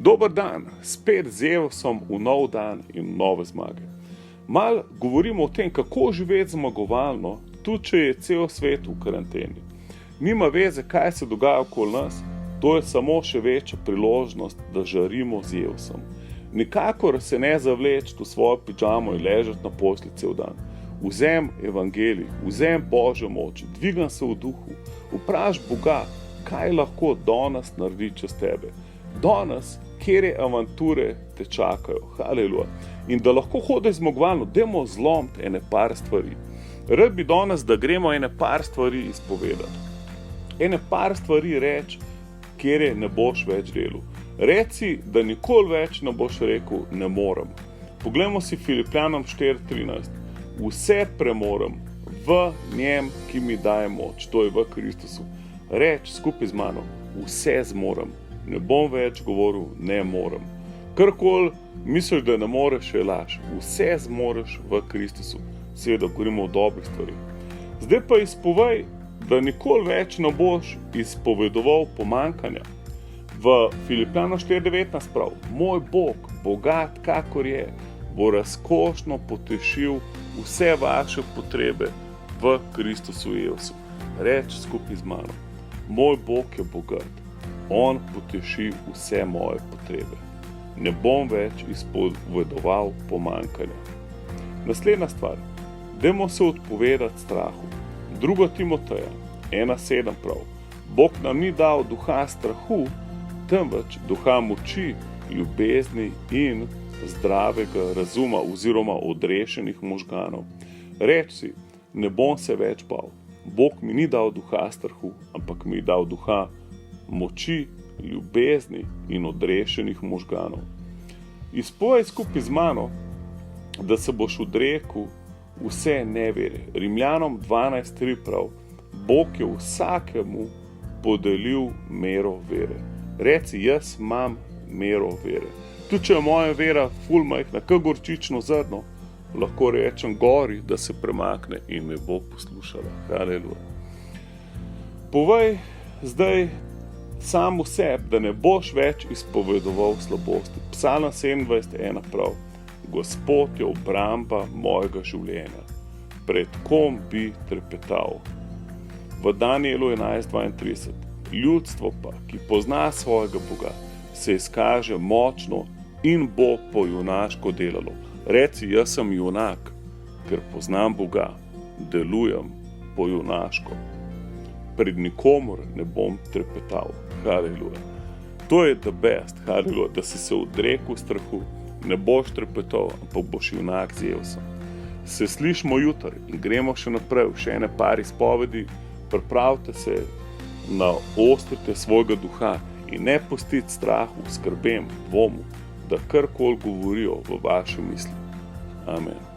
Dober dan, spet z Evosom v nov dan in nove zmage. Mal govorimo o tem, kako živeti zmagovalno, tudi če je cel svet v karanteni. Nima veze, kaj se dogaja okoli nas, to je samo še večja priložnost, da žarimo z Evosom. Nikakor se ne zavleči v svojo pidžamo in ležati na postelji cel dan. Vzem evangelij, vzem Božjo moč, dvigam se v duhu, vpraš Boga, kaj lahko danes naredi čez tebe. Danes, kjer avanture te čakajo, haleluja. In da lahko hodiš zmagovalno, dajmo zlomiti ene par stvari. Rad bi danes, da gremo ene par stvari izpovedati. Ene par stvari reči, kjer ne boš več delal. Reci, da nikoli več ne boš rekel, ne morem. Poglejmo si Filipljanom 4:13. Vse premorem v njem, ki mi daje moč, to je v Kristusu. Reči skupaj z mano, vse zmorem. Ne bom več govoril, ne morem. Karkoli misliš, da ne moreš, je laž. Vse zmoreš v Kristusu. Seveda govorimo o dobrih stvarih. Zdaj pa izpovej, da nikoli več ne boš izpovedoval pomanjkanja. V Filipljanom 4:19 prav, moj Bog, bogat kakor je, bo razkošno potešil vse vaše potrebe v Kristusu Jezusu. Reči skupaj z mano, moj Bog je bogat, on poteši vse moje potrebe. Ne bom več izpovedoval pomanjkanja. Naslednja stvar, dajmo se odpovedati strahu. 2. Timoteja 1:7 prav, Bog nam ni dal duha strahu, temveč duha moči, ljubezni in zdravega razuma oziroma odrešenih možganov. Reči si, ne bom se več bal. Bog mi ni dal duha strahu, ampak mi je dal duha moči, ljubezni in odrešenih možganov. Izpovej skupaj z mano, da se boš odrekel vse nevere. Rimljanom 12:3 prav, Bog je vsakemu podelil mero vere. Reci, jaz imam mero vere. Tudi če je moja vera ful majhna, kot gorčično zrno, lahko rečem gori, da se premakne in me bo poslušala. Haleluja. Povej zdaj sam v sebi, da ne boš več izpovedoval slabosti. Psalm 27:1 prav, Gospod je obramba mojega življenja. Pred kom bi trepetal? V Danielu 11:32, ljudstvo pa, ki pozna svojega Boga, se izkaže močno in bo po junaško delalo. Reci, jaz sem junak, ker poznam Boga, delujem po junaško. Pred nikomor ne bom trepetal. Haleluja. To je the best, haleluja, da si se odrekel strahu, ne boš trepetal, ampak boš junak z Jezusom. Se slišimo jutri in gremo še naprej, še ene par izpovedi, pripravite se, naostrite svojega duha in ne pustite strahu, skrbem, dvomu, da karkoli govorijo v vaši misli. Amen.